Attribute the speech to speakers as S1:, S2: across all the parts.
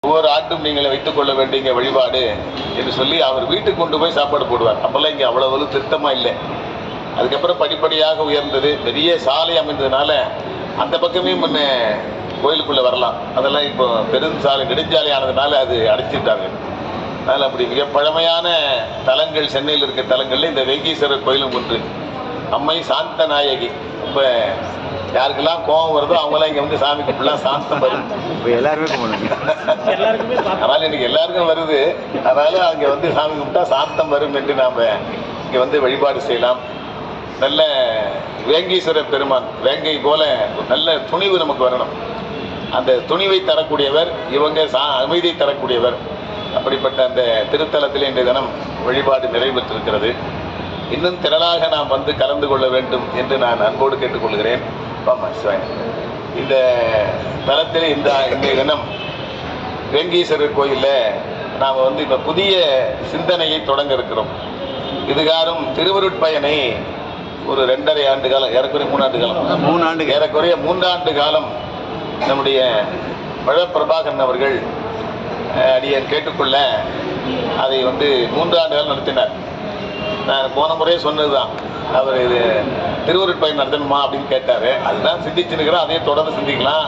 S1: ஒவ்வொரு ஆண்டும் நீங்கள் வைத்துக் கொள்ள வேண்டிய வழிபாடு என்று சொல்லி அவர் வீட்டுக்கு கொண்டு போய் சாப்பாடு போடுவார். அப்போல்லாம் இங்கே அவ்வளவு திருத்தமாக இல்லை. அதுக்கப்புறம் படிப்படியாக உயர்ந்தது. பெரிய சாலை அமைந்ததுனால அந்த பக்கமே முன்ன கோயிலுக்குள்ளே வரலாம். அதெல்லாம் இப்போ பெருஞ்சாலை நெடுஞ்சாலை ஆனதுனால அது அடைச்சிட்டாங்க. அதனால் அப்படி மிக பழமையான தலங்கள் சென்னையில் இருக்கிற தலங்களில் இந்த வெங்கீஸ்வரர் கோயிலும் ஒன்று. அம்மை சாந்த நாயகி. இப்போ யாருக்கெல்லாம் கோபம் வருதோ அவங்களாம் இங்கே வந்து சாமி கும்பிடலாம், சாந்தம் வரும்.
S2: எல்லாருமே
S1: அதனால் இன்னைக்கு எல்லாருக்கும் வருது. அதனால அங்கே வந்து சாமி கும்பிட்டா சாந்தம் வரும் என்று நாம் இங்கே வந்து வழிபாடு செய்யலாம். நல்ல வேங்கீஸ்வரர் பெருமான், வேங்கை போல நல்ல துணிவு நமக்கு வரணும். அந்த துணிவை தரக்கூடியவர் இவங்க, அமைதியை தரக்கூடியவர். அப்படிப்பட்ட அந்த திருத்தலத்தில் இன்றைய தினம் வழிபாடு நிறைவேற்றிருக்கிறது. இன்னும் திரளாக நாம் வந்து கலந்து கொள்ள வேண்டும் என்று நான் அன்போடு கேட்டுக்கொள்கிறேன். இந்த தலத்தில் இன்றைய தினம் வேங்கீஸ்வரர் கோயிலில் நாம் வந்து இப்போ புதிய சிந்தனையை தொடங்க இருக்கிறோம். இதுகாரும் திருவருட்பயனை ஒரு 2.5 ஆண்டு காலம், ஏறக்குறைய 3 ஆண்டு காலம், ஏறக்குறைய 3 ஆண்டு காலம் நம்முடைய பழப்பிரபாகரன் அவர்கள் அடியேன் கேட்டுக்கொள்ள அதை வந்து 3 ஆண்டு காலம் நடத்தினார். நான் போன முறையே சொன்னது தான், அவர் இது திருவருட்பயன் நடத்தணுமா அப்படின்னு கேட்டார். அதுதான் சிந்திச்சுருக்கிறோம், அதையே தொடர்ந்து சிந்திக்கலாம்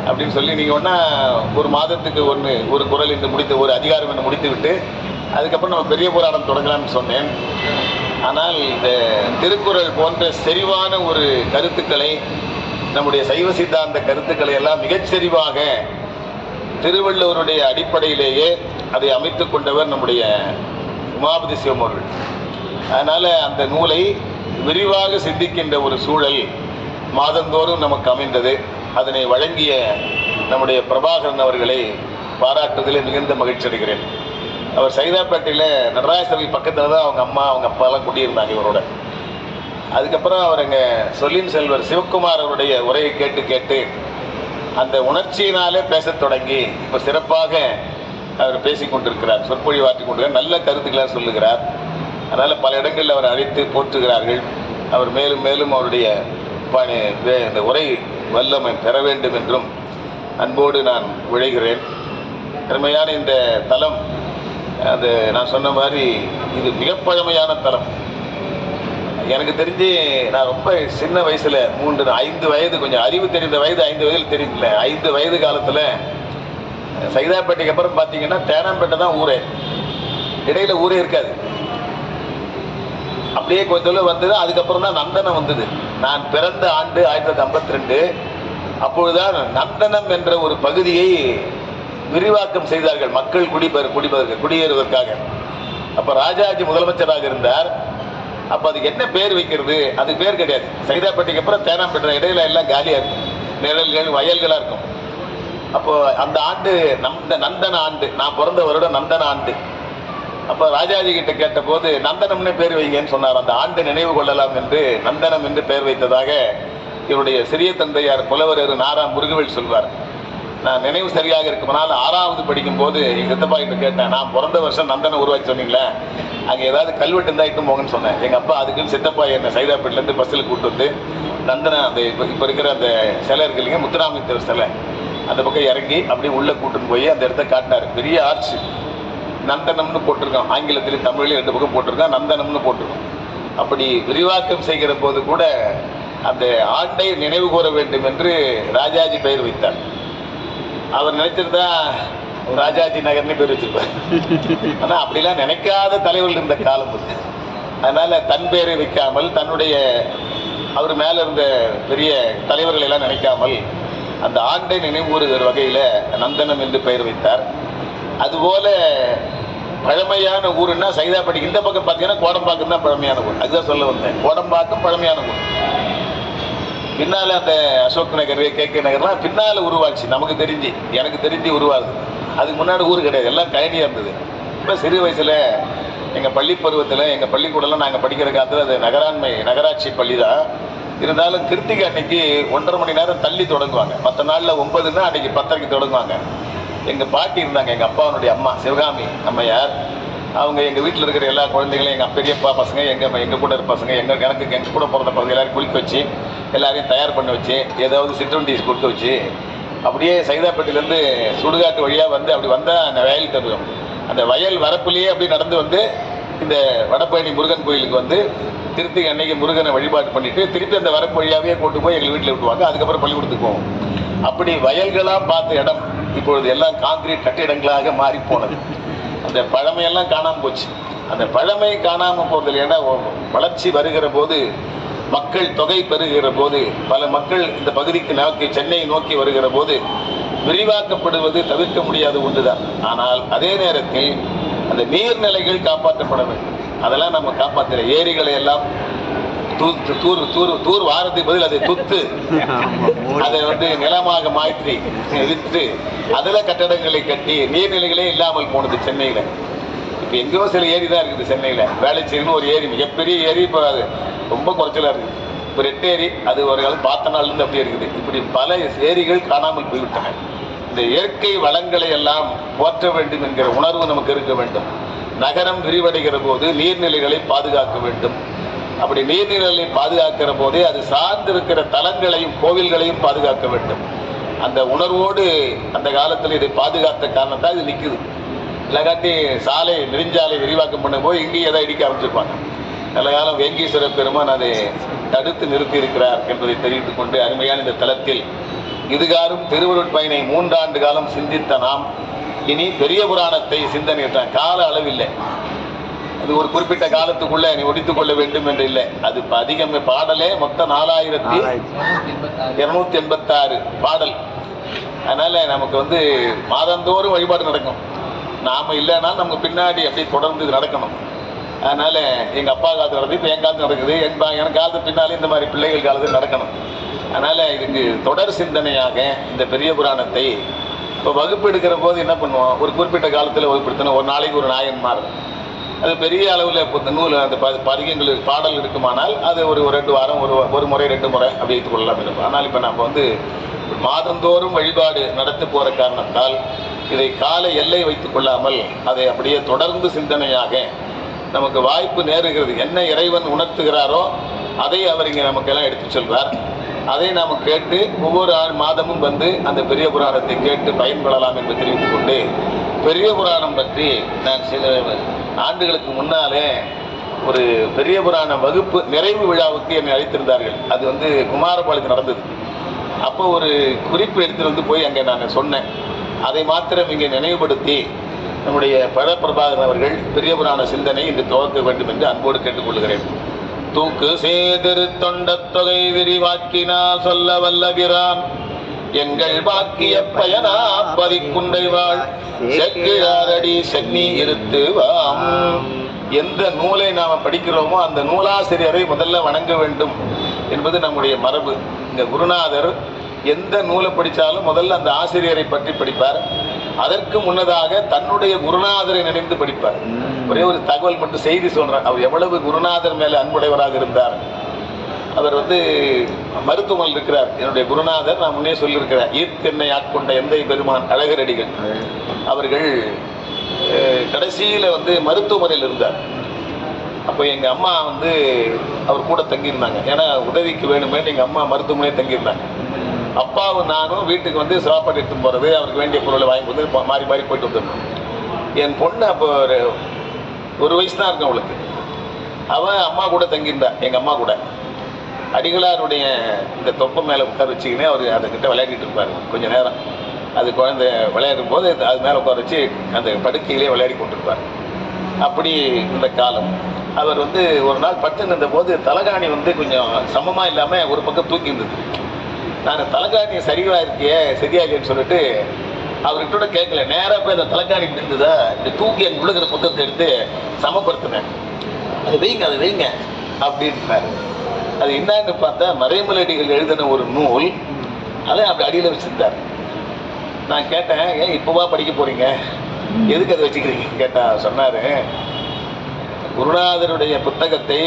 S1: அப்படின்னு சொல்லி நீங்கள் ஒன்றா ஒரு மாதத்துக்கு ஒரு குறள் என்று முடித்து, ஒரு அதிகாரம் என்று முடித்து விட்டு அதுக்கப்புறம் நம்ம பெரிய போராட்டம் தொடங்கலாம்னு சொன்னேன். ஆனால் இந்த திருக்குறள் போன்ற செறிவான ஒரு கருத்துக்களை, நம்முடைய சைவ சித்தாந்த கருத்துக்களை எல்லாம் மிகச்செறிவாக திருவள்ளுவருடைய அடிப்படையிலேயே அதை அமைத்து கொண்டவர் நம்முடைய உமாபதி சிவம் அவர்கள். அதனால் அந்த நூலை விரிவாக சிந்திக்கின்ற ஒரு சூழல் மாதந்தோறும் நமக்கு அமைந்தது. அதனை வழங்கிய நம்முடைய பிரபாகரன் அவர்களை பாராட்டுவதில் மிகுந்த மகிழ்ச்சி அடைகிறேன். அவர் சைதாப்பேட்டையில் நடராஜசபை பக்கத்தில் தான் அவங்க அம்மா அவங்க அப்பாலாம் குடியிருந்தாங்க இவரோட. அதுக்கப்புறம் அவர் அங்கே சொல்லின் செல்வர் சிவகுமார் அவருடைய உரையை கேட்டு கேட்டு அந்த உணர்ச்சியினாலே பேசத் தொடங்கி இப்போ சிறப்பாக அவர் பேசிக்கொண்டிருக்கிறார், சொற்பொழிவாற்றி கொண்டிருக்கிறார், நல்ல கருத்துக்களாக சொல்லுகிறார். அதனால் பல இடங்களில் அவர் அழைத்து போற்றுகிறார்கள். அவர் மேலும் மேலும் அவருடைய இந்த உரை வல்லமை பெற வேண்டும் என்றும் அன்போடு நான் விழைகிறேன். அருமையான இந்த தலம், அது நான் சொன்ன மாதிரி இது மிக பழமையான தலம். எனக்கு தெரிஞ்சு நான் ரொம்ப சின்ன வயசில் 5 வயது, கொஞ்சம் அறிவு தெரிந்த வயது, 5 வயதில் தெரியல, 5 வயது காலத்தில் சைதாப்பேட்டைக்கு அப்புறம் பார்த்தீங்கன்னா தேனாம்பேட்டை தான் ஊரே. இடையில ஊரே இருக்காது. அப்படியே கொஞ்சம் வந்தது. அதுக்கப்புறம் தான் நந்தனம் வந்தது. நான் பிறந்த ஆண்டு 1952. அப்பொழுதுதான் நந்தனம் என்ற ஒரு பகுதியை விரிவாக்கம் செய்தார்கள், மக்கள் குடியேறுவதற்காக. அப்போ ராஜாஜி முதலமைச்சராக இருந்தார். அப்போ அதுக்கு என்ன பேர் வைக்கிறது, அது பேர் கிடையாது. சைதாப்பேட்டைக்கு அப்புறம் தேனாம்பேட்டை இடையில எல்லாம் காலியாக இருக்கும், நிழல்கள் வயல்களாக இருக்கும். அப்போ அந்த ஆண்டு நந்தன ஆண்டு, நான் பிறந்த வருடம் நந்தன ஆண்டு. அப்போ ராஜாஜி கிட்ட கேட்ட போது நந்தனம்னு பேர் வைங்கன்னு சொன்னார். அந்த ஆண்டு நினைவு கொள்ளலாம் என்று நந்தனம் என்று பெயர் வைத்ததாக இவருடைய சிறிய தந்தையார் புலவர் நாரா முருகவேல் சொல்வார். நான் நினைவு சரியாக இருக்குமானால் 6வது படிக்கும்போது எங்கள் சித்தப்பா கிட்ட கேட்டேன், நான் பிறந்த வருஷம் நந்தனம் உருவாக்கி சொன்னீங்களே, அங்கே ஏதாவது கல்வெட்டு இருந்தால் இட்டு போங்கன்னு சொன்னேன். எங்கள் அப்பா அதுக்குன்னு சித்தப்பா என்னை சைதாப்பேட்டிலேருந்து பஸ்ஸில் கூப்பிட்டு வந்து நந்தனம் அந்த இப்போ இருக்கிற அந்த சிலை இருக்கு இல்லைங்க, முத்துராமலிங்கர் சிலை, அந்த பக்கம் இறங்கி அப்படியே உள்ளே கூட்டின்னு போய் அந்த இடத்த காட்டினார். பெரிய ஆர்ச் நந்தனம்னு போட்டிருக்கோம், ஆங்கிலத்திலையும் தமிழ்லையும் 2 பக்கம் போட்டிருக்கோம், நந்தனம்னு போட்டிருக்கோம். அப்படி விரிவாக்கம் செய்கிற போது கூட அந்த ஆண்டை நினைவு கூற வேண்டும் என்று ராஜாஜி பெயர் வைத்தார். அவர் நினைச்சிருந்தா ராஜாஜி நகர்னு பேர் வச்சிருப்பார். ஆனால் அப்படிலாம் நினைக்காத தலைவர்கள் இருந்த காலம் அது. அதனால தன் பேரை வைக்காமல், தன்னுடைய அவர் மேலே இருந்த பெரிய தலைவர்கள் எல்லாம் நினைக்காமல் அந்த ஆண்டை நினைவு கூறுகிற வகையில் நந்தனம் என்று பெயர் வைத்தார். அதுபோல பழமையான ஊருன்னா சைதாப்பேட்டை. இந்த பக்கம் பார்த்தீங்கன்னா கோடம்பாக்கம் தான் பழமையான ஊர். அதுதான் சொல்ல வந்தேன், கோடம்பாக்கம் பழமையான ஊர். பின்னால் அந்த அசோக் நகர், KK நகர்லாம் பின்னால் உருவாச்சு. எனக்கு தெரிஞ்சு உருவாகுது. அதுக்கு முன்னாடி ஊர் கிடையாது, எல்லாம் கழனியாக இருந்தது. இப்போ சிறு வயசில் எங்கள் பள்ளி பருவத்தில், எங்கள் பள்ளிக்கூடலாம் நாங்கள் படிக்கிற காலத்தில் அது நகராட்சி பள்ளி தான் இருந்தாலும் கிருத்திகை அன்னைக்கு 1.5 மணி நேரம் தள்ளி தொடங்குவாங்க. மற்ற நாளில் 9ன்னா அன்றைக்கி 10:30 தொடங்குவாங்க. எங்கள் பாட்டி இருந்தாங்க, எங்கள் அப்பாவுடைய அம்மா சிவகாமி அம்மையார். அவங்க எங்கள் வீட்டில் இருக்கிற எல்லா குழந்தைகளையும், எங்கள் பெரியப்பா பசங்க, எங்கள் கூட இருக்க பசங்க, எங்கள் கூட பிறந்த பசங்க எல்லாரும் குளிக்க வச்சு எல்லாரையும் தயார் பண்ணி வச்சு ஏதாவது சிற்றுண்டிஸ் கொடுத்து வச்சு அப்படியே சைதாப்பேட்டையிலேருந்து சுடுகாட்டு வழியாக வந்து அப்படி வந்தால் அந்த வயல் தருவோம். அந்த வயல் வரப்புலேயே அப்படி நடந்து வந்து இந்த வடபழனி முருகன் கோயிலுக்கு வந்து திருத்தி அன்னைக்கு முருகனை வழிபாடு பண்ணிட்டு திருப்பி அந்த வரப்பு வழியாகவே கூட்டு போய் எங்கள் வீட்டில் விட்டுவாங்க. அதுக்கப்புறம் பள்ளிக்கூடத்துக்கு போவோம். அப்படி வயல்களாக பார்த்த இடம் இப்பொழுது எல்லாம் காங்கிரீட் கட்டிடங்களாக மாறி போனது. அந்த பழமையெல்லாம் காணாமல் போச்சு. அந்த பழமை காணாமல் போகிறதுல ஏன்னா வளர்ச்சி வருகிற போது, மக்கள் தொகை பெறுகிற போது, பல மக்கள் இந்த பகுதிக்கு நோக்கி சென்னையை நோக்கி வருகிற போது விரிவாக்கப்படுவது தவிர்க்க முடியாத ஒன்றுதான். ஆனால் அதே நேரத்தில் அந்த நீர்நிலைகள் காப்பாற்றப்பட வேண்டும். அதெல்லாம் நம்ம காப்பாற்றல. ஏரிகளை எல்லாம் தூர் வாரத்துக்கு பதில் அதை துத்து அதை வந்து நிலமாக மாற்றி விற்று அதில் கட்டடங்களை கட்டி நீர்நிலைகளே இல்லாமல் போனது சென்னையில். இப்போ எங்கேயோ சில ஏரி தான் இருக்குது சென்னையில். வேளச்சேரின்னு ஒரு ஏரி, மிகப்பெரிய ஏரி, இப்போ அது ரொம்ப குறைச்சலாக இருக்குது. இப்போ 8 ஏரி, அது ஒரு காலம் பார்த்த நாள்லேருந்து அப்படியே இருக்குது. இப்படி பல ஏரிகள் காணாமல் போய்விட்டன. இந்த இயற்கை வளங்களை எல்லாம் போற்ற வேண்டும் என்கிற உணர்வு நமக்கு இருக்க வேண்டும். நகரம் விரிவடைகிற போது நீர்நிலைகளை பாதுகாக்க வேண்டும். அப்படி நீர்நிலைகளை பாதுகாக்கிற போதே அது சார்ந்திருக்கிற தலங்களையும் கோவில்களையும் பாதுகாக்க வேண்டும். அந்த உணர்வோடு அந்த காலத்தில் இதை பாதுகாத்த காரணத்தான் இது நிற்குது. இல்லாட்டி சாலை நெடுஞ்சாலை விரிவாக்கம் பண்ணும்போது இங்கேயும் எதை இடிக்க ஆரம்பிச்சிருப்பாங்க. நல்ல காலம் வேங்கீஸ்வர பெருமான் அதை தடுத்து நிறுத்தி இருக்கிறார் என்பதை தெரிவித்துக் கொண்டு அருமையான இந்த தலத்தில் இதுகாரும் திருவருட் பயனை 3 ஆண்டு காலம் சிந்தித்த நாம் இனி பெரிய புராணத்தை சிந்தனை கால அளவில்லை. அது ஒரு குறிப்பிட்ட காலத்துக்குள்ள நீ ஒடித்துக் கொள்ள வேண்டும் என்று இல்லை. அது அதிகம் பாடலே மொத்தம் 4286 பாடல். அதனால நமக்கு வந்து மாதந்தோறும் வழிபாடு நடக்கும். நாம இல்லைன்னா நமக்கு பின்னாடி அப்படி தொடர்ந்து இது நடக்கணும். அதனால எங்க அப்பா காலத்து நடக்குது, இப்போ என் காலத்து நடக்குது, எனக்கு காலத்து பின்னாலே இந்த மாதிரி பிள்ளைகள் காலத்தில் நடக்கணும். அதனால இதுக்கு தொடர் சிந்தனையாக இந்த பெரிய புராணத்தை இப்போ வகுப்பு எடுக்கிற போது என்ன பண்ணுவோம், ஒரு குறிப்பிட்ட காலத்தில் வகுப்படுத்தணும். ஒரு நாளைக்கு ஒரு நாயன்மார், அது பெரிய அளவில் இப்போ இந்த நூல் அந்த பதிகங்கள் பாடல் இருக்குமானால் அது ஒரு 2 வாரம் ஒரு முறை 2 முறை அப்படி வைத்துக் கொள்ளலாம் இருக்கும். ஆனால் இப்போ நம்ம வந்து மாதந்தோறும் வழிபாடு நடத்த போகிற காரணத்தால் இதை கால எல்லை வைத்துக் கொள்ளாமல் அதை அப்படியே தொடர்ந்து சிந்தனையாக நமக்கு வாய்ப்பு நேருகிறது. என்ன இறைவன் உணர்த்துகிறாரோ அதை அவர் இங்கே நமக்கெல்லாம் எடுத்து சொல்வார். அதை நாம் கேட்டு ஒவ்வொரு மாதமும் வந்து அந்த பெரிய புராணத்தை கேட்டு பயன்படலாம் என்று தெரிவித்துக் கொண்டு, பெரிய புராணம் பற்றி நான் சில ஆண்டுகளுக்கு முன்னாலே ஒரு பெரிய புராண வகுப்பு நிறைவு விழாவுக்கு என்னை அழைத்திருந்தார்கள். அது வந்து குமாரபாளையத்தில் நடந்தது. அப்போ ஒரு குறிப்பு எடுத்துகிட்டு வந்து போய் அங்கே நான் சொன்னேன். அதை மாத்திரம் இங்கே நினைவுபடுத்தி நம்முடைய பிரபாகரன் அவர்கள் பெரிய புராண சிந்தனை இன்று துவக்க வேண்டும் என்று அன்போடு கேட்டுக்கொள்கிறேன். தூக்கு சேதிரு தொண்ட தொகை விரிவாக்கினா சொல்ல வல்லகிறான் எங்கள் பாக்கிய பயனா பதிக்குண்டை வாழ் செக்கிழாரடி சென்னி இருத்துவாம். எந்த நூலை நாம் படிக்கிறோமோ அந்த நூலாசிரியரை முதல்ல வணங்க வேண்டும் என்பது நம்முடைய மரபு. இந்த குருநாதர் எந்த நூலை படித்தாலும் முதல்ல அந்த ஆசிரியரை பற்றி படிப்பார். அதற்கு முன்னதாக தன்னுடைய குருநாதரை நினைந்து படிப்பார். ஒரே ஒரு தகவல் மட்டும் செய்தி சொல்றேன். அவர் எவ்வளவு குருநாதர் மேல அன்புடையவராக இருந்தார். அவர் வந்து மருத்துவமனையில் இருக்கிறார். என்னுடைய குருநாதர் நான் முன்னே சொல்லியிருக்கிறேன், ஈர்த்தென்னை ஆட்கொண்ட எந்தை பெருமான் அழகரடிகள் அவர்கள் கடைசியில் வந்து மருத்துவமனையில் இருந்தார். அப்போ எங்கள் அம்மா வந்து அவர் கூட தங்கியிருந்தாங்க. ஏன்னா உதவிக்கு வேணுமே எங்கள் அம்மா மருத்துவமனையை தங்கியிருந்தாங்க. அப்பாவும் நானும் வீட்டுக்கு வந்து சாப்பாடு எடுத்து போகிறது, அவருக்கு வேண்டிய பொருளை வாங்கி வந்து மாறி மாறி போயிட்டு வந்துடணும். என் பொண்ணு அப்போ ஒரு வயசு தான் இருக்கும் அவளுக்கு. அவன் அம்மா கூட தங்கியிருந்தா. எங்கள் அம்மா கூட அடிகளாருடைய இந்த தொப்பை மேலே உட்கார வச்சுக்கினே அவர் அதுக்கிட்ட விளையாடிட்டு இருப்பார் கொஞ்சம் நேரம். அது குழந்தை விளையாடும் போது அது மேலே உட்கார வச்சு அந்த படுக்கையிலே விளையாடி கொண்டிருப்பார். அப்படி இந்த காலம் அவர் வந்து ஒரு நாள் பட்டு நின்ற போது தலகாணி வந்து கொஞ்சம் சமமாக இல்லாமல் ஒரு பக்கம் தூக்கி இருந்தது. நான் தலகாணி சரியாக இருக்கியே சரியா இல்லைன்னு சொல்லிட்டு அவர்கிட்ட கேட்கல. நேராக போய் அந்த தலகாணி இருந்ததா இந்த தூக்கி அங்கே உள்ளுக்கிற புத்தகத்தை எடுத்து சமப்படுத்தினேன். அது வைங்க அப்படின்ட்டாரு. அது என்னன்னு பார்த்தா மறைமலடிகள் எழுதின ஒரு நூல். அதை அப்படி அடியில் வச்சிருந்தார். நான் கேட்டேன், ஏன் இப்போவா படிக்க போறீங்க, எதுக்கு அதை வச்சுக்கிறீங்க கேட்டா சொன்னாரு, குருநாதருடைய புத்தகத்தை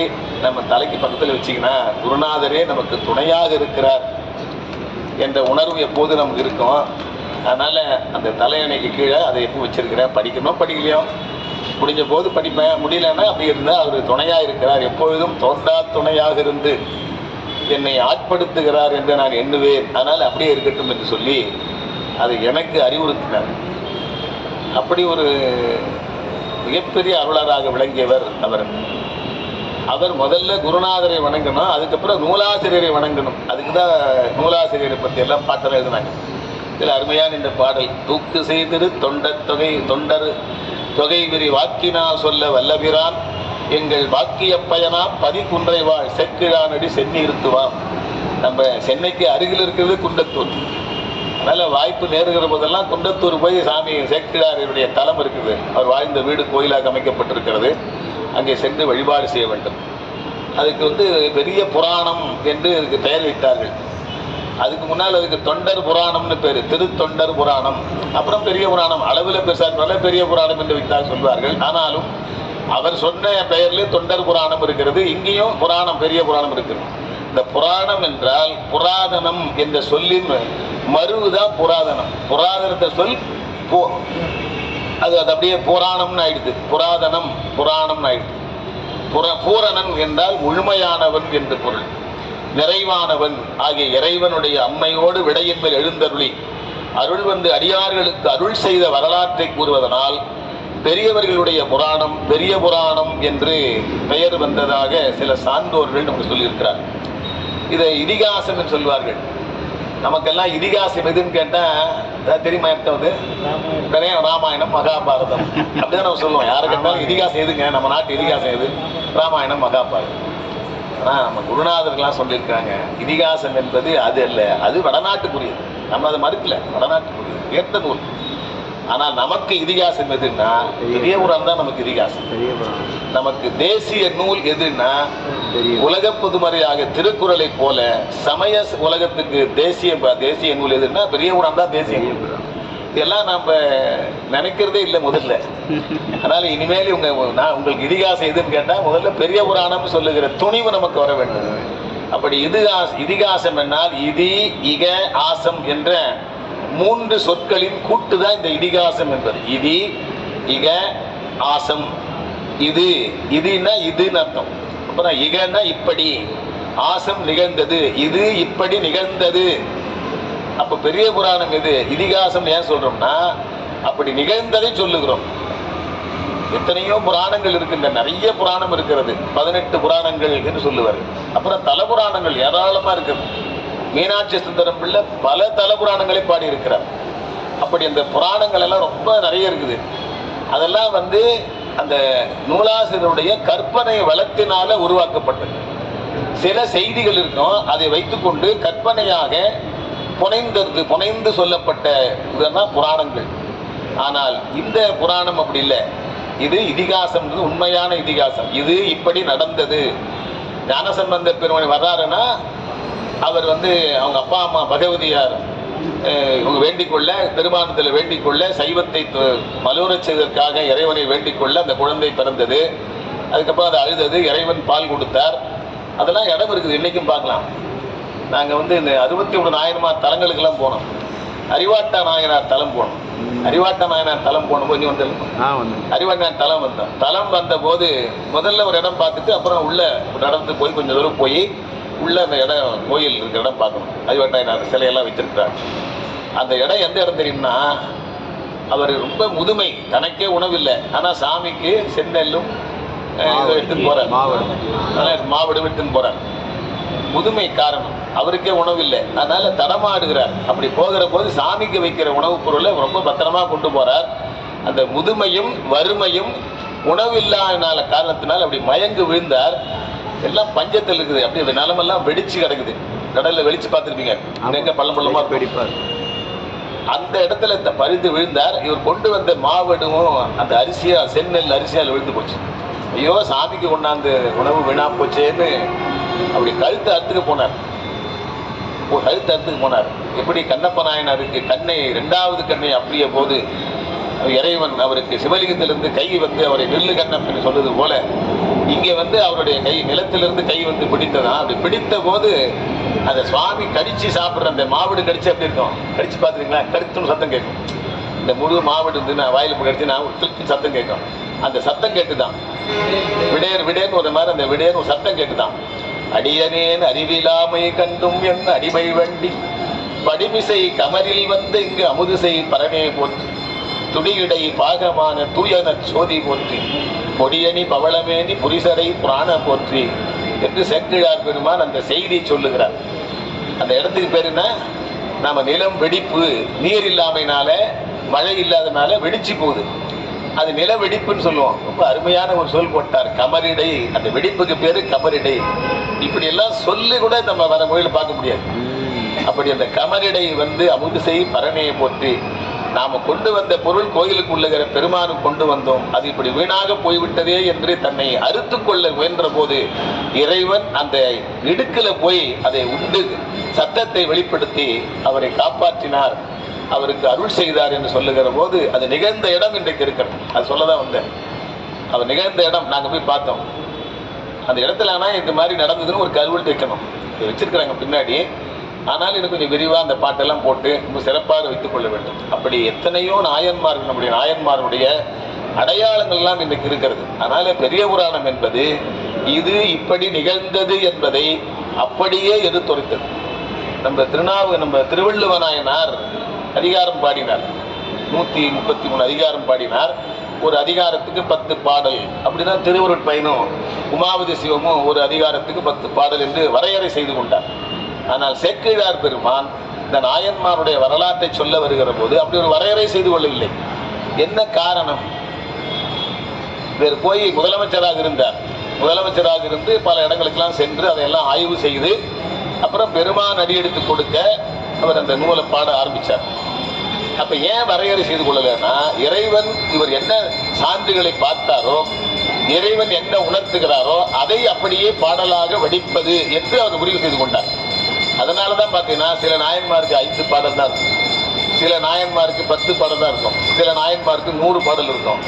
S1: நம்ம தலைக்கு பக்கத்தில் வச்சிங்கன்னா குருநாதரே நமக்கு துணையாக இருக்கிறார் என்ற உணர்வு எப்போது நமக்கு இருக்கும். அதனால அந்த தலையணைக்கு கீழே அதை எப்போ வச்சிருக்கிறேன். படிக்கணும் படிக்கலையோ முடிஞ்ச போது படிப்பேன், முடியலன்னா அப்படி இருந்தால் அவர் துணையாக இருக்கிறார், எப்பொழுதும் தோன்றா துணையாக இருந்து என்னை ஆட்படுத்துகிறார் என்று நான் எண்ணுவேன். அதனால் அப்படியே இருக்கட்டும் என்று சொல்லி அதை எனக்கு அறிவுறுத்தினார். அப்படி ஒரு மிகப்பெரிய அருளராக விளங்கியவர் அவர். அவர் முதல்ல குருநாதரை வணங்கணும், அதுக்கப்புறம் நூலாசிரியரை வணங்கணும். அதுக்கு தான் நூலாசிரியரை பற்றி எல்லாம் பாட்டெல்லாம் எழுதினாங்க. இதில் அருமையான இந்த பாடல், தூக்கு செய்திரு தொண்டர் தொகை விரி வாக்கினா சொல்ல வல்லபிரான் எங்கள் வாக்கிய பயனா பதிக்குன்றை வாழ் செக்கிழானடி சென்னி இருத்துவான். நம்ம சென்னைக்கு அருகில் இருக்கிறது குன்றத்தூர். அதனால் வாய்ப்பு நேருகிற போதெல்லாம் குன்றத்தூர் போய் சாமி சேக்கிழாருடைய தலம் இருக்குது, அவர் வாழ்ந்த வீடு கோயிலாக அமைக்கப்பட்டிருக்கிறது, அங்கே சென்று வழிபாடு செய்ய வேண்டும். அதுக்கு பெரிய புராணம் என்று இதுக்கு பெயர் வைத்தார்கள். அதுக்கு முன்னால் அதுக்கு தொண்டர் புராணம்னு பேர், திருத்தொண்டர் புராணம். அப்புறம் பெரிய புராணம், அளவில் பெருசாக பெரிய புராணம் என்று வைத்தாக சொல்வார்கள். ஆனாலும் அவர் சொன்ன பெயர்லேயே தொண்டர் புராணம் இருக்கிறது, இங்கேயும் புராணம் பெரிய புராணம் இருக்கிறது. இந்த புராணம் என்றால் புராதனம் என்ற சொல்லின் மருவுதான் புராதனம். புராதனத்தை சொல் அது அப்படியே புராணம்னு ஆயிடுது. புராதனம் புராணம்னு ஆயிடுது. பூரணன் என்றால் முழுமையானவன் என்று பொருள். நிறைவானவன் ஆகிய இறைவனுடைய அம்மையோடு விடையின் மேல் எழுந்தருளி அருள் அடியார்களுக்கு அருள் செய்த வரலாற்றை கூறுவதனால் பெரியவர்களுடைய புராணம் பெரிய புராணம் என்று பெயர் வந்ததாக சில சான்றோர்கள் நமக்கு சொல்லியிருக்கிறார். இதை இதிகாசம் என்று சொல்வார்கள். நமக்கெல்லாம் இதிகாசம் எதுன்னு கேட்டால் தெரியுமா? இருக்காது ராமாயணம் மகாபாரதம் அப்படிதான் நம்ம சொல்லுவோம். யாரு கேட்டாலும் இதிகாசம் எதுங்க, நம்ம நாட்டு இதிகாசம் எது? ராமாயணம் மகாபாரதம். ஆனால் நம்ம குருநாதர்கள்லாம் சொல்லியிருக்காங்க, இதிகாசம் என்பது அது அல்ல, அது வடநாட்டுக்குரியது. நம்ம அதை மறுக்கல, வடநாட்டுக்குரியது, உயர்த்த நூல். ஆனால் நமக்கு இதிகாசம் எதுன்னா பெரிய புராணம் தான் நமக்கு இதிகாசம். நமக்கு தேசிய நூல் எதுன்னா உலக பொதுமறையாக திருக்குறளை போல சமய உலகத்துக்கு தேசிய நூல் எதுன்னா பெரிய புராணம் தான் தேசிய நூல். இதெல்லாம் நம்ம நினைக்கிறதே இல்லை முதல்ல. அதனால இனிமேல் உங்களுக்கு இதிகாசம் எதுன்னு கேட்டால் முதல்ல பெரிய புராணம் சொல்லுகிற துணிவு நமக்கு வர வேண்டும். அப்படி இதிகாசம் என்னால் இதி இக ஆசம் என்ற 3 சொற்களின் கூட்டு தான் இந்த இதிகாசம் என்பது. இதி இக ஆசம். இதுன்னா இதுன்னு அர்த்தம். அப்புறம் இகன்னா இப்படி, ஆசம் நிகழ்ந்தது, இது இப்படி நிகழ்ந்தது. அப்ப பெரிய புராணம் எது, இதிகாசம் ஏன் சொல்றோம்னா அப்படி நிகழ்ந்ததை சொல்லுகிறோம். எத்தனையோ புராணங்கள் இருக்கின்ற, நிறைய புராணம் இருக்கிறது, 18 புராணங்கள் என்று சொல்லுவார்கள். அப்புறம் தல புராணங்கள் ஏராளமா இருக்கிறது. மீனாட்சி சுந்தரம் பிள்ளை பல தல புராணங்களை பாடி இருக்கிறார். அப்படி அந்த புராணங்கள் எல்லாம் ரொம்ப நிறைய இருக்குது. அதெல்லாம் அந்த நூலாசிரியருடைய கற்பனை வளத்தினால உருவாக்கப்பட்டது. சில செய்திகள் இருக்கும், அதை வைத்துக்கொண்டு கற்பனையாக புனைந்து சொல்லப்பட்ட இதெல்லாம் புராணங்கள். ஆனால் இந்த புராணம் அப்படி இல்லை. இது இதிகாசம், உண்மையான இதிகாசம். இது இப்படி நடந்தது. ஞானசம்பந்த பெருமாள் வர்றாருன்னா அவர் அவங்க அப்பா அம்மா பகவதியார் இவங்க வேண்டிக்கொள்ள, பெருமானத்தில் வேண்டிக்கொள்ள, சைவத்தை மலூரச் செய்வதற்காக இறைவனை வேண்டிக்கொள்ள அந்த குழந்தை பிறந்தது. அதுக்கப்புறம் அதை அழுதது, இறைவன் பால் கொடுத்தார். அதெல்லாம் இடம் இருக்குது, இன்னைக்கும் பார்க்கலாம். நாங்கள் இந்த 61 நாயன்மார் தலங்களுக்கெல்லாம் போனோம். அறிவாட்டா நாயனார் தலம் போனோம். அறிவாட்டா நாயனார் தலம் போனோம். கொஞ்சம் அறிவாட்டா தலம் வந்தோம். தலம் வந்த போது முதல்ல ஒரு இடம் பார்த்துட்டு அப்புறம் உள்ள நடந்து போய் கொஞ்சம் தூரம் போய் உள்ள அந்த இடம், கோயில் இருக்கிற இடம் பார்க்கணும். அறிவாட்டா நாயனார் சிலையெல்லாம் வச்சிருக்கிறார். அந்த இடம் எந்த இடம் தெரியும்னா, அவர் ரொம்ப முதுமை, தனக்கே உணவில்லை, ஆனால் சாமிக்கு செந்நெல்லும் எடுத்துன்னு போறார், மாவடு எடுத்துன்னு போறார். முதுமை காரணம், அவருக்கே உணவில்லை, அதனால தடமாடுகிறார். அப்படி போகிற போது சாமிக்கு வைக்கிற உணவுப் பொருளை ரொம்ப பத்திரமா கொண்டு போறார். அந்த முதுமையும் வறுமையும் உணவில்லாத காரணத்தினால் அப்படி மயங்கு விழுந்தார். எல்லாம் பஞ்சத்தில் இருக்குது. அப்படி அந்த நிலமெல்லாம் வெடிச்சு கிடக்குது. கடல்ல வெளிச்சு பார்த்துருப்பீங்க, எங்க பள்ளமா வெடிப்பார். அந்த இடத்துல பறித்து விழுந்தார். இவர் கொண்டு வந்த மாவடும் அந்த அரிசியா, செந்நெல் அரிசியால் விழுந்து போச்சு. ஐயோ, சாமிக்கு கொண்டாந்து உணவு வீணா போச்சேன்னு அப்படி கழுத்து அறுத்துக்கு போனார். எப்படி கண்ணப்ப நாயனாருக்கு கண்ணை, 2வது கண்ணை அப்படிய போது இறைவன் அவருக்கு சிவலிங்கத்திலிருந்து கை அவரை நெல்லு கண்ணப்பன்னு சொல்றது போல இங்கே அவருடைய கை நிலத்திலிருந்து கை பிடித்ததான். அப்படி பிடித்த போது அந்த சுவாமி கடிச்சு சாப்பிட்ற அந்த மாவடு கடிச்சு அப்படி இருக்கும். கடிச்சு பார்த்துருங்களா, கடிச்சுன்னு சத்தம் கேட்கும். இந்த முழு மாவடு நான் வாயில் கடிச்சு நான் திருச்சி சத்தம் கேட்கும். அந்த சத்தம் கேட்டுதான் விடேன்னு ஒரு மாதிரி அந்த விடேன்னு ஒரு சத்தம் கேட்டுதான். அடியனேன் அறிவிலாமை கண்டும் என் அடிமை வண்டி படிமிசை கமரில் வந்து இங்கு அமுதுசை பரனே போற்றி துடியிடை பாகமான தூயன சோதி போற்றி கொடியணி பவளமேனி புரிசரை புராண போற்றி என்று செக்கிழார் பெருமான் அந்த செய்தி சொல்லுகிறார். அந்த இடத்துக்கு பேர் என்ன? நம்ம நிலம் வெடிப்பு, நீர் இல்லாமைனால, மழை இல்லாதனால வெடிச்சு போகுது. அது நில வெடிப்புன்னு சொல்லுவோம். ரொம்ப அருமையான ஒரு சொல் போட்டார், கமரிடை. அந்த வெடிப்புக்கு பேரு கமரிடை. இப்படி எல்லாம் சொல்லி கூட நம்ம வர மொழியில் பார்க்க முடியாது. அப்படி அந்த கமரிடை வந்து அமுதுசை பரணையை போற்றி நாம கொண்டு வந்த பொருள் கோயிலுக்கு உள்ளகிற பெருமானு கொண்டு வந்தோம், அது இப்படி வீணாக போய்விட்டதே என்று தன்னை அறுத்து கொள்ள முயன்ற போது இறைவன் அந்த இடுக்கில போய் அதை உண்டு சத்தத்தை வெளிப்படுத்தி அவரை காப்பாற்றினார், அவருக்கு அருள் செய்தார் என்று சொல்லுகிற போது அது நிகழ்ந்த இடம் இன்றைக்கு இருக்கிறது. அது சொல்லதான் வந்தேன். அவர் நிகழ்ந்த இடம் நாங்க போய் பார்த்தோம். அந்த இடத்துல ஆனா இந்த மாதிரி நடந்ததுன்னு ஒரு கல்வெட்டு வைக்கணும், வச்சிருக்கிறாங்க பின்னாடி. ஆனால் இன்னும் கொஞ்சம் விரிவாக அந்த பாட்டெல்லாம் போட்டு ரொம்ப சிறப்பாக வைத்துக் கொள்ள வேண்டும். அப்படி எத்தனையோ நாயன்மார்கள், நம்முடைய நாயன்மாருடைய அடையாளங்கள்லாம் இன்றைக்கு இருக்கிறது. அதனால பெரிய புராணம் என்பது இது இப்படி நிகழ்ந்தது என்பதை அப்படியே எடுத்துரைத்தது. நம்ம திருவள்ளுவ நாயனார் அதிகாரம் பாடினார், 133 அதிகாரம் பாடினார். ஒரு அதிகாரத்துக்கு 10 பாடல். அப்படிதான் திருவருட் பயனும் உமாவதி சிவமும் ஒரு அதிகாரத்துக்கு 10 பாடல் என்று வரையறை செய்து கொண்டார். ஆனால் சேக்கிழார் பெருமான் இந்த நாயன்மாருடைய வரலாற்றை சொல்ல வருகிற போது அப்படி ஒரு வரையறை செய்து கொள்ளவில்லை. என்ன காரணம்? வேறு போய் முதலமைச்சராக இருந்தார். முதலமைச்சராக இருந்து பல இடங்களுக்கெல்லாம் சென்று அதையெல்லாம் ஆய்வு செய்து அப்புறம் பெருமான் அடியெடுத்து கொடுக்க அவர் அந்த நூலை பாட ஆரம்பித்தார். அப்ப ஏன் வரையறை செய்து கொள்ளலைன்னா, இறைவன் இவர் என்ன சான்றுகளை பார்த்தாரோ, இறைவன் என்ன உணர்த்துகிறாரோ அதை அப்படியே பாடலாக வடிப்பது என்று அவர் முடிவு செய்து கொண்டார். அதனாலதான் பாத்தீங்கன்னா சில நாயன்மாருக்கு 5 பாடல் தான் இருக்கும், சில நாயன்மாருக்கு 10 பாடல் தான் இருக்கும், சில நாயன்மாருக்கு 100 பாடல் இருக்கும்.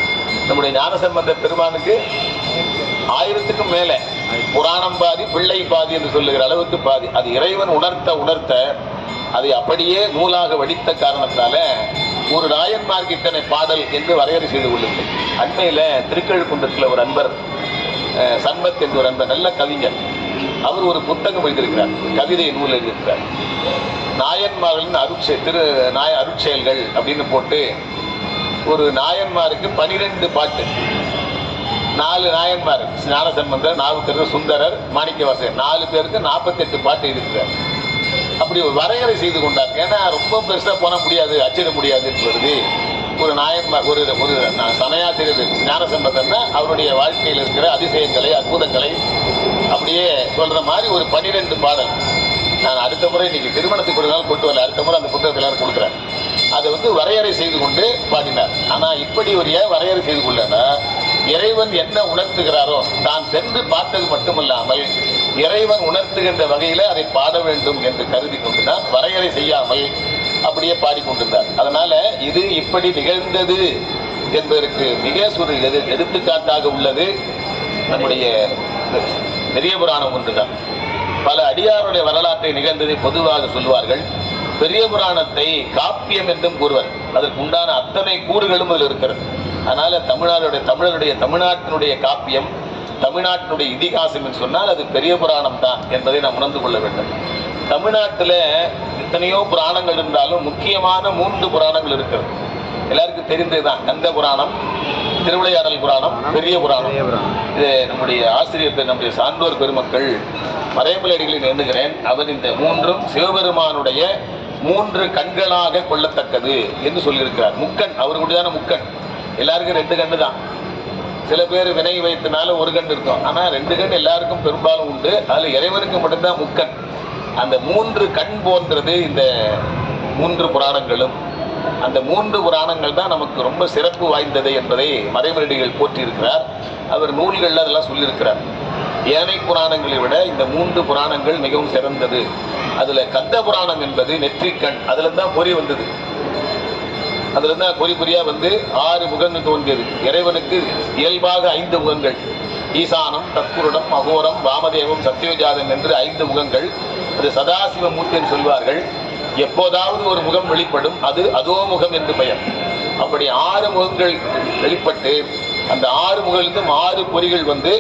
S1: நம்முடைய ஞானசம்பந்த பெருமானுக்கு 1000க்கும் மேல புராணம் பாதி பிள்ளை பாதி என்று சொல்லுகிற அளவுக்கு பாதி. அது இறைவன் உணர்த்த அதை அப்படியே நூலாக வடித்த காரணத்தால ஒரு நாயன்மார்க்கு இத்தனை பாடல் என்று வரையறை செய்து கொள்ளுங்கள். அண்மையில திருக்கழுக்குன்றத்தில் ஒரு அன்பர் சம்பத் என்ற ஒரு அன்பர், நல்ல கவிஞர், அவர் ஒரு புத்தகம் எழுதியிருக்கிறார், கவிதை நூல் எழுதியிருக்கிறார். நாயன்மார்களின் அருட்செயல்கள் அப்படின்னு போட்டு ஒரு நாயன்மாருக்கு 12 பாட்டு, 4 நாயன்மார், ஞானசம்பந்தர், நாவுக்கரசர், சுந்தரர், மாணிக்கவாசகர், 4 பேருக்கு 48 பாட்டு எழுதியிருக்கிறார். அப்படி ஒரு வரையறை செய்து கொண்டார். ஏன்னா ரொம்ப பெருசா போன முடியாது, அச்சிட முடியாதுன்னு வருது. ஒரு நாயன்மார், ஒரு சமயாசிரியர் ஞானசம்பந்தர்னா அவருடைய வாழ்க்கையில் இருக்கிற அதிசயங்களை, அற்புதங்களை அப்படியே சொல்ற மாதிரி ஒரு 12 பாடல். நான் அடுத்த முறை இன்னைக்கு திருமணத்துக்கு கொடுத்தாலும் கொண்டு வரல, அடுத்த முறை அந்த புத்தகத்தை எல்லாரும் கொடுக்குறேன். அதை வந்து வரையறை செய்து கொண்டு பாடினார். ஆனா இப்படி ஒரு ஏன் வரையறை செய்து கொள்ளனா, இறைவன் என்ன உணர்த்துகிறாரோ தான் சென்று பார்த்தது மட்டுமல்லாமல் இறைவன் உணர்த்துகின்ற வகையில அதை பாட வேண்டும் என்று கருதி கொண்டுதான் வரையறை செய்யாமல் அப்படியே பாடிக்கொண்டிருந்தார். அதனால இது இப்படி நிகழ்ந்தது என்பதற்கு மிக ஒரு எடுத்துக்காட்டாக உள்ளது நம்முடைய பெரிய புராணம் ஒன்றுதான். பல அடியாருடைய வரலாற்றை நிகழ்ந்ததை பொதுவாக சொல்வார்கள். பெரிய புராணத்தை காப்பியம் என்றும் கூறுவர். அதற்கு உண்டான அத்தனை கூறுகளும் அதில் இருக்கிறது. அதனால தமிழ்நாட்டினுடைய காப்பியம், தமிழ்நாட்டினுடைய இதிகாசம் என்று சொன்னால் அது பெரிய புராணம் தான் என்பதை நாம் உணர்ந்து கொள்ள வேண்டும். தமிழ்நாட்டில் எத்தனையோ புராணங்கள் இருந்தாலும் முக்கியமான 3 புராணங்கள் இருக்கிறது. எல்லாருக்கும் தெரிந்ததுதான். கந்த புராணம், திருவிளையாடல் புராணம், பெரிய புராணம். இது நம்முடைய ஆசிரியர், நம்முடைய சான்றோர் பெருமக்கள் மறைமலடிகளில் எண்ணுகிறேன், அவர் இந்த 3ம் சிவபெருமானுடைய 3 கண்களாக கொள்ளத்தக்கது என்று சொல்லியிருக்கிறார். முக்கண், அவருடையதான முக்கண். எல்லாருக்கும் 2 கண்ணு தான். சில பேர் வினை வைத்தனால 1 கண் இருக்கும். ஆனா 2 கண் எல்லாருக்கும் பெரும்பாலும் உண்டு. அதுல இறைவனுக்கு மட்டும்தான் முக்கண். அந்த 3 கண் போன்றது இந்த 3 புராணங்களும். அந்த 3 புராணங்கள் தான் நமக்கு ரொம்ப சிறப்பு வாய்ந்தது என்பதை மறைமலடிகள் போற்றியிருக்கிறார். அவர் நூல்கள் அதெல்லாம் சொல்லியிருக்கிறார். ஏனை புராணங்களை விட இந்த 3 புராணங்கள் மிகவும் சிறந்தது. அதுல கந்த புராணம் என்பது நெற்றிக்கண், அதுல தான் பொறி வந்தது. அதுல இருந்தால் பொறி பொறியா வந்து 6 முகங்கள் தோன்றியது. இறைவனுக்கு இயல்பாக 5 முகங்கள், ஈசானம், தத்புருடம், அகோரம், வாமதேவம், சத்யோஜாதம் என்று 5 முகங்கள். அது சதாசிவ மூர்த்தி சொல்வார்கள். எப்போதாவது ஒரு முகம் வெளிப்படும், அது அதோ முகம் என்று பெயர். அப்படி 6 முகங்கள் வெளிப்பட்டு அந்த 6 முகங்களிலும் 6 பொறிகள் வந்து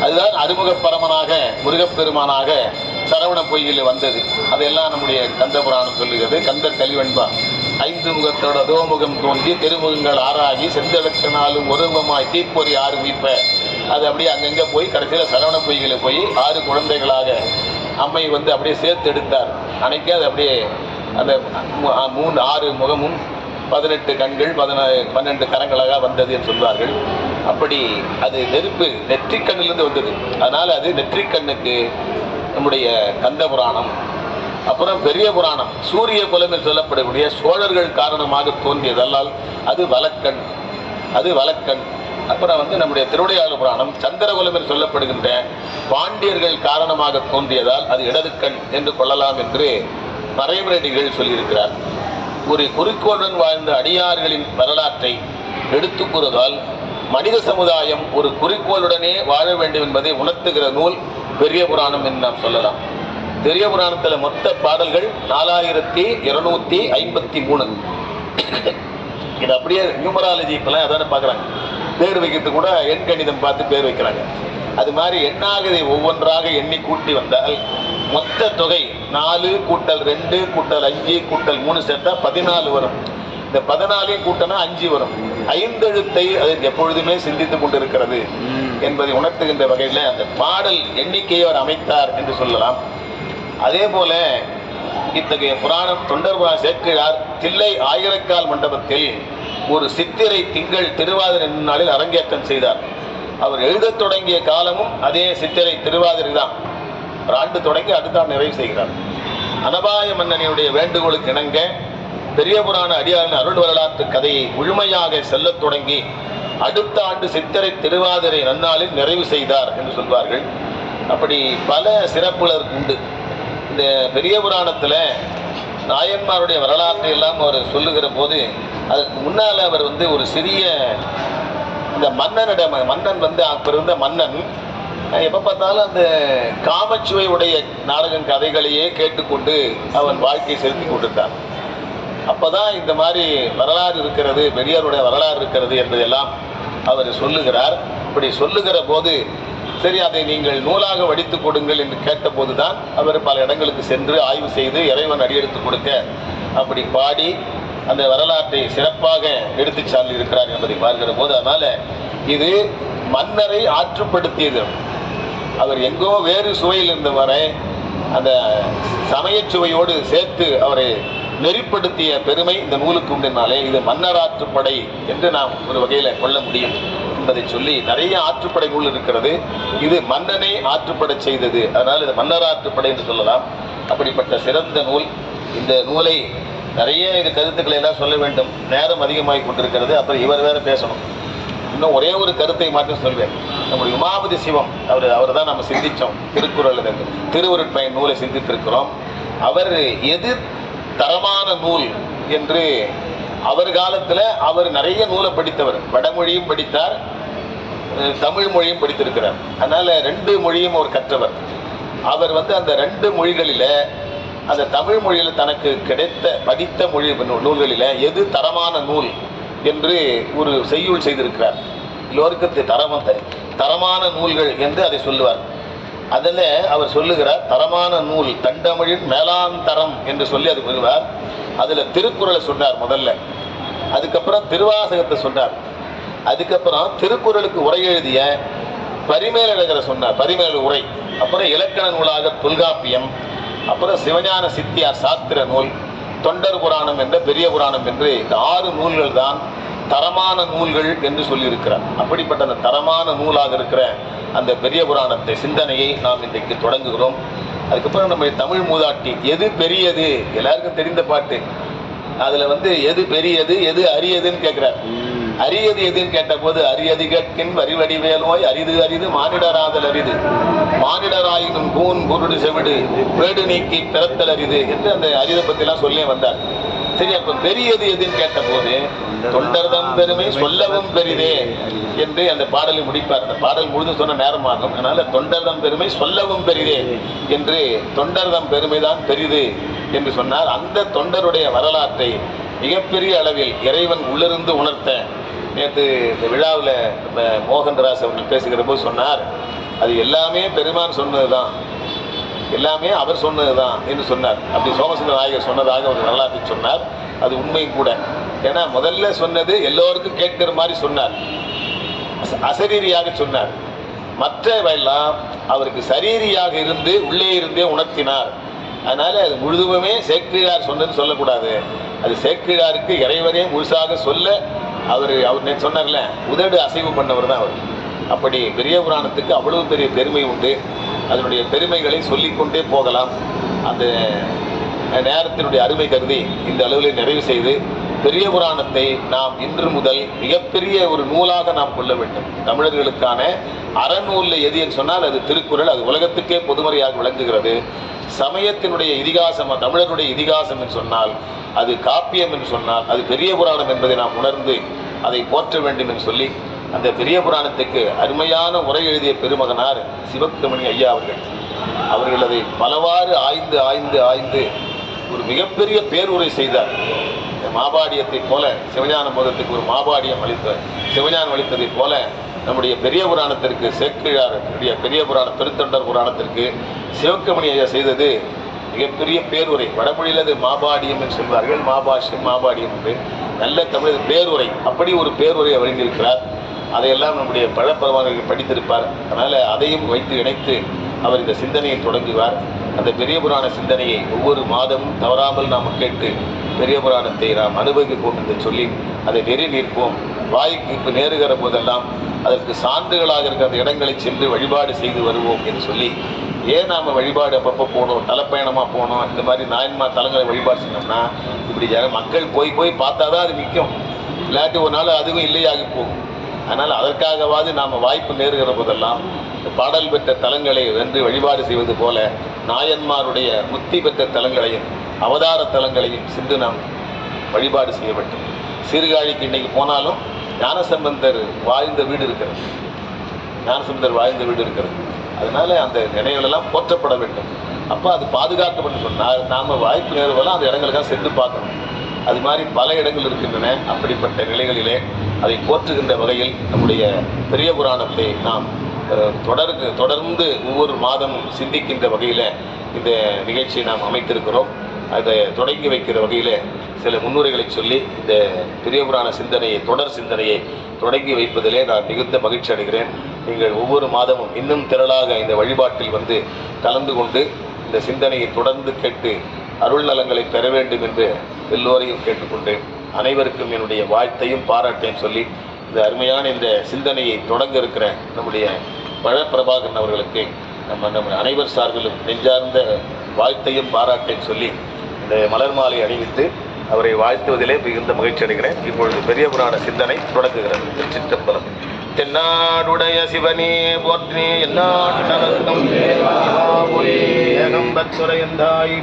S1: அதுதான் அறுமுக பரமனாக முருகப்பெருமானாக சரவண பொய்யில் வந்தது. அதையெல்லாம் நம்முடைய கந்த புராணம் சொல்லுகிறது. கந்தர் கலிவெண்பா 5 முகத்தோட தோமுகம் தோன்றி திருமுகங்கள் ஆறாகி செந்தெழுத்தினாலும் ஒருவமாய் தீப்பொறி 6 மீட்ப. அது அப்படியே அங்கங்கே போய் கடைசியில் சரவண பொய்களை போய் 6 குழந்தைகளாக அம்மை வந்து அப்படியே சேர்த்து எடுத்தார். அன்னைக்கு அது அப்படியே அந்த 6 முகமும் 18 கண்கள் 12 கரங்களாக வந்தது என்று சொல்வார்கள். அப்படி அது நெருப்பு நெற்றிக்கண்ணிலிருந்து வந்தது. அதனால் அது நெற்றிக்கண்ணுக்கு நம்முடைய கந்த புராணம். அப்புறம் பெரிய புராணம் சூரிய குலம் என்று சொல்லப்படக்கூடிய சோழர்கள் காரணமாக தோன்றியதல்லால் அது வலக்கண், அது வலக்கண். அப்புறம் வந்து நம்முடைய திருவிளையாடல் புராணம் சந்திரகுலம் என்று சொல்லப்படுகின்ற பாண்டியர்கள் காரணமாக தோன்றியதால் அது இடது கண் என்று கொள்ளலாம் என்று மறைமரடிகள் சொல்லியிருக்கிறார். ஒரு குறிக்கோளுடன் வாழ்ந்த அடியார்களின் வரலாற்றை எடுத்து கூறுவதால் மனித சமுதாயம் ஒரு குறிக்கோளுடனே வாழ வேண்டும் என்பதை உணர்த்துகிற நூல் பெரிய புராணம் என்று நாம் சொல்லலாம். பெரிய புராணத்தில் மொத்த பாடல்கள் 4253. இது அப்படியே நியூமராலஜி இப்பெல்லாம் அதான பார்க்குறாங்க. பேர் வைக்கிறது கூட எண் கணிதம் பார்த்து பேர் வைக்கிறாங்க. அது மாதிரி எண்ணாகதை ஒவ்வொன்றாக எண்ணி கூட்டி வந்தால் மொத்த தொகை 4 கூட்டல் 2 கூட்டல் 5 கூட்டல் 3 சேர்த்தா 14 வரும். இந்த 14 கூட்டினா 5 வரும். 5 எழுத்தை அது எப்பொழுதுமே சிந்தித்துக் கொண்டிருக்கிறது என்பதை உணர்த்துகின்ற வகையில் அந்த பாடல் எண்ணிக்கையை அவர் அமைத்தார் என்று சொல்லலாம். அதே போல இத்தகைய புராணம் தொண்டர் புராணம் சேர்க்கிறார். தில்லை ஆயிரக்கால் மண்டபத்தில் ஒரு சித்திரை திங்கள் திருவாதிரை நாளில் அரங்கேற்றம் செய்தார். அவர் எழுதத் தொடங்கிய காலமும் அதே சித்திரை திருவாதிரை தான். ஒரு ஆண்டு தொடங்கி அடுத்த ஆண்டு நிறைவு செய்கிறார். அனபாய மன்னனுடைய வேண்டுகோளுக்கு இணங்க பெரிய புராண அடியாரின் அருள் வரலாற்று கதையை முழுமையாக செல்லத் தொடங்கி அடுத்த ஆண்டு சித்திரை திருவாதிரை நன்னாளில் நிறைவு செய்தார் என்று சொல்வார்கள். அப்படி பல சிறப்புகள் உண்டு. இந்த பெரிய புராணத்தில் நாயன்மாருடைய வரலாற்றை எல்லாம் அவர் சொல்லுகிற போது அதுக்கு முன்னால் அவர் வந்து ஒரு சிறிய இந்த மன்னன் வந்து அப்போ இருந்த மன்னன் எப்போ பார்த்தாலும் அந்த காமச்சுவை உடைய நாடகம் கதைகளையே கேட்டுக்கொண்டு அவன் வாழ்க்கையை செலுத்தி கொண்டிருந்தான். அப்போதான் இந்த மாதிரி வரலாறு இருக்கிறது, பெரியாருடைய வரலாறு இருக்கிறது என்பதெல்லாம் அவர் சொல்லுகிறார். இப்படி சொல்லுகிற போது சரி அதை நீங்கள் நூலாக வடித்து கொடுங்கள் என்று கேட்டபோது தான் அவர் பல இடங்களுக்கு சென்று ஆய்வு செய்து இறைவன் அடியெடுத்து கொடுக்க அப்படி பாடி அந்த வரலாற்றை சிறப்பாக எடுத்து சார்ந்து இருக்கிறார் என்பதை பார்க்கிற போது அதனால இது மன்னரை ஆற்றுப்படுத்தியது. அவர் எங்கோ வேறு சுவையில் இருந்தவரை அந்த சமய சுவையோடு சேர்த்து அவரை நெறிப்படுத்திய பெருமை இந்த நூலுக்கு உண்டுனாலே இது மன்னர் ஆற்றுப்படை என்று நாம் ஒரு வகையில் கொள்ள முடியும் என்பதை சொல்லி நிறைய ஆற்றுப்படை நூல் இருக்கிறது. இது மன்னனை ஆற்றுப்படை செய்தது, அதனால் இது மன்னர் ஆற்றுப்படை என்று சொல்லலாம். அப்படிப்பட்ட சிறந்த நூல். இந்த நூலை நிறைய இது கருத்துக்களை எல்லாம் சொல்ல வேண்டும், நேரம் அதிகமாகி கொண்டிருக்கிறது. அப்புறம் இவர் வேற பேசணும். இன்னும் ஒரே ஒரு கருத்தை மாற்றம் சொல்வேன். நம்முடைய உமாபதி சிவம் அவர் தான் நம்ம சிந்தித்தோம். திருக்குறள் திருவருட்பயன் நூலை சிந்தித்திருக்கிறோம். அவர் எது தரமான நூல் என்று அவர் காலத்தில் அவர் நிறைய நூலை படித்தவர். வடமொழியும் படித்தார், தமிழ் மொழியும் படித்திருக்கிறார். அதனால் 2 மொழியும் அவர் கற்றவர். அவர் வந்து அந்த 2 மொழிகளில் அந்த தமிழ் மொழியில் தனக்கு கிடைத்த படித்த மொழி நூல்களில் எது தரமான நூல் என்று ஒரு செய்யுள் செய்திருக்கிறார். எல்லோருக்கு தரமான நூல்கள் என்று அதை சொல்லுவார். அதில் அவர் சொல்லுகிறார் தரமான நூல் தண்டமிழின் மேலாந்தரம் என்று சொல்லி அது சொல்லுவார். அதில் திருக்குறளை சொன்னார் முதல்ல, அதுக்கப்புறம் திருவாசகத்தை சொன்னார், அதுக்கப்புறம் திருக்குறளுக்கு உரை எழுதிய பரிமேலழகரை சொன்னார், பரிமேல உரை, அப்புறம் இலக்கண நூலாக தொல்காப்பியம், அப்புறம் சிவஞான சித்தியார் சாத்திர நூல், தொண்டர் புராணம் என்ற பெரிய புராணம் என்று இந்த 6 நூல்கள் தான் தரமான நூல்கள் என்று சொல்லியிருக்கிறார். அப்படிப்பட்ட அந்த தரமான நூலாக இருக்கிற அந்த பெரிய புராணத்தை சிந்தனையை நாம் இன்றைக்கு தொடங்குகிறோம். அதுக்கப்புறம் நம்ம தமிழ் மூதாட்டி எது பெரியது, எல்லாருக்கும் தெரிந்த பாட்டு. அதில் வந்து எது பெரியது எது அரியதுன்னு கேட்குறார். அரியது எதுன்னு கேட்ட போது அரியது கேட்கின் வரிவடி வேலோய் அரிது அரிது மானிடராதல் அரிது மானிடராயினும் கூன் குருடு செவிடு வேடு நீக்கி பிறத்தல் அரிது என்று அந்த அரிதை பற்றிலாம் சொல்லி வந்தார். சரி, அப்ப பெரியது எதுன்னு கேட்ட போது தொண்டர்தம் பெருமை சொல்லவும் பெரிதே என்று அந்த பாடலை முடிப்பார். அந்த பாடல் முழுதும் சொன்ன நேரமாகும். அதனால தொண்டர்தம் பெருமை சொல்லவும் பெரிதே என்று தொண்டர்தம் பெருமைதான் பெரிது என்று சொன்னார். அந்த தொண்டருடைய வரலாற்றை மிகப்பெரிய அளவில் இறைவன் உள்ளிருந்து உணர்த்த நேற்று இந்த விழாவில் மோகன்ராஜ் அவர்கள் பேசுகிற போது சொன்னார், அது எல்லாமே பெருமான் சொன்னது தான். எல்லாமே அவர் சொன்னது தான் என்று சொன்னார். அப்படி சோமசுந்தர நாயகர் சொன்னதாக ஒரு வரலாற்றை சொன்னார். அது உண்மையும் கூட. ஏன்னா முதல்ல சொன்னது எல்லோருக்கும் கேட்கிற மாதிரி சொன்னார், அசரீரியாக சொன்னார். மற்றவையெல்லாம் அவருக்கு சரீரியாக இருந்து உள்ளே இருந்தே உணர்த்தினார். அதனால அது முழுதுமே சேக்கிழார் சொன்னதுன்னு சொல்லக்கூடாது. அது சேக்கிழாருக்கு இறைவனே முழுசாக சொல்ல அவர் சொன்னார்ல, உதடு அசைவு பண்ணவர் தான் அவர். அப்படி பெரிய புராணத்துக்கு அவ்வளவு பெரிய பெருமை உண்டு. அதனுடைய பெருமைகளை சொல்லிக்கொண்டே போகலாம். அந்த நேரத்தினுடைய அருமை கருதி இந்த அளவில் நிறைவு செய்து, பெரிய புராணத்தை நாம் இன்று முதல் மிகப்பெரிய ஒரு நூலாக நாம் கொள்ள வேண்டும். தமிழர்களுக்கான அறநூலில் எது என்று சொன்னால் அது திருக்குறள். அது உலகத்துக்கே பொதுமறையாக விளங்குகிறது. சமயத்தினுடைய இதிகாசம், தமிழருடைய இதிகாசம் என்று சொன்னால் அது காப்பியம் என்று சொன்னால் அது பெரிய புராணம் என்பதை நாம் உணர்ந்து அதை போற்ற வேண்டும் என்று சொல்லி, அந்த பெரிய புராணத்துக்கு அருமையான உரை எழுதிய பெருமகனார் சிவக்கமணி ஐயா அவர்கள் அதை பலவாறு ஆய்ந்து ஆய்ந்து ஆய்ந்து ஒரு மிகப்பெரிய பேருரை செய்தார். மாபாடியத்தை போல சிவஞான போதத்துக்கு ஒரு மாபாடியம் சிவஞானம் அளித்ததை போல நம்முடைய பெரிய புராணத்திற்கு சேக்கிழார் பெரிய புராண திருத்தொண்டர் புராணத்திற்கு சிவக்கமணி ஐயா செய்தது மிகப்பெரிய பேருரை. வடமொழியில் அது மாபாடியம் என்று சொல்வார்கள், மாபாஷ்யம் மாபாடியம் என்று. நல்ல தமிழ் பேருரை, அப்படி ஒரு பேருரை வழங்கியிருக்கிறார். அதையெல்லாம் நம்முடைய பழப்பரவாளர்கள் படித்திருப்பார். அதனால் அதையும் வைத்து இணைத்து அவர் இந்த சிந்தனையை தொடங்குவார். அந்த பெரிய புராண சிந்தனையை ஒவ்வொரு மாதமும் தவறாமல் நாம் கேட்டு பெரிய புராணத்தை நாம் அனுபவிப்போம் என்று சொல்லி அதை நெறி நிற்போம். வாய்க்கு இப்போ நேருகிற போதெல்லாம் அதற்கு சான்றுகளாக இருக்கிற அந்த இடங்களை சென்று வழிபாடு செய்து வருவோம் என்று சொல்லி, ஏன் நாம் வழிபாடு அப்பப்போ போகணும், தலைப்பயணமாக போகணும், இந்த மாதிரி நாயன்மார் தலங்களை வழிபாடு செய்யணும்னா இப்படி மக்கள் போய் போய் பார்த்தா தான் அது நிற்கும். இல்லாட்டி ஒரு நாள் அதுவும் இல்லையாகி போகும். அதனால் அதற்காகவாது நாம் வாய்ப்பு நேருகிற போதெல்லாம் பாடல் பெற்ற தலங்களை வென்று வழிபாடு செய்வது போல நாயன்மாருடைய முக்தி பெற்ற தலங்களையும் அவதார தலங்களையும் சென்று நாம் வழிபாடு செய்ய வேண்டும். சீர்காழிக்கு இன்னைக்கு போனாலும் ஞானசம்பந்தர் வாழ்ந்த வீடு இருக்கிறது. அதனால அந்த நினைவுகளெல்லாம் போற்றப்பட வேண்டும். அப்போ அது பாதுகாக்கப்படும் சொன்னால் நாம் வாய்ப்பு நேருவெல்லாம் அந்த இடங்களுக்காக சென்று பார்க்கணும். அது மாதிரி பல இடங்கள் இருக்கின்றன. அப்படிப்பட்ட நிலைகளிலே அதை போற்றுகின்ற வகையில் நம்முடைய பெரிய புராணத்தை நாம் தொடர்ந்து ஒவ்வொரு மாதமும் சிந்திக்கின்ற வகையில் இந்த நிகழ்ச்சியை நாம் அமைத்திருக்கிறோம். அதை தொடங்கி வைக்கிற வகையில் சில முன்னுரைகளை சொல்லி இந்த பெரிய புராண சிந்தனையை தொடர் சிந்தனையை தொடங்கி வைப்பதிலே நான் மிகுந்த மகிழ்ச்சி அடைகிறேன். நீங்கள் ஒவ்வொரு மாதமும் இன்னும் திரளாக இந்த வழிபாட்டில் வந்து கலந்து கொண்டு இந்த சிந்தனையை தொடர்ந்து கேட்டு அருள் நலங்களை பெற வேண்டும் என்று எல்லோரையும் கேட்டுக்கொண்டு அனைவருக்கும் என்னுடைய வாழ்த்தையும் பாராட்டையும் சொல்லி இந்த அருமையான இந்த சிந்தனையை தொடங்க இருக்கிற நம்முடைய பழப்பிரபாகரன் அவர்களுக்கு நம்ம அனைவர் சார்பிலும் நெஞ்சார்ந்த வாழ்த்தையும் பாராட்டையும் சொல்லி இந்த மலர் மாலை அணிவித்து அவரை வாழ்த்துவதிலே மிகுந்த மகிழ்ச்சி அடைகிறேன். இப்பொழுது பெரிய புராண சிந்தனை தொடங்குகிறது. திருச்சிற்றம்பலம். தென்னாடுடைய சிவனே போற்றி, எந்நாட்டவர்க்கும் ஏகம்பத்துரை எந்தாய்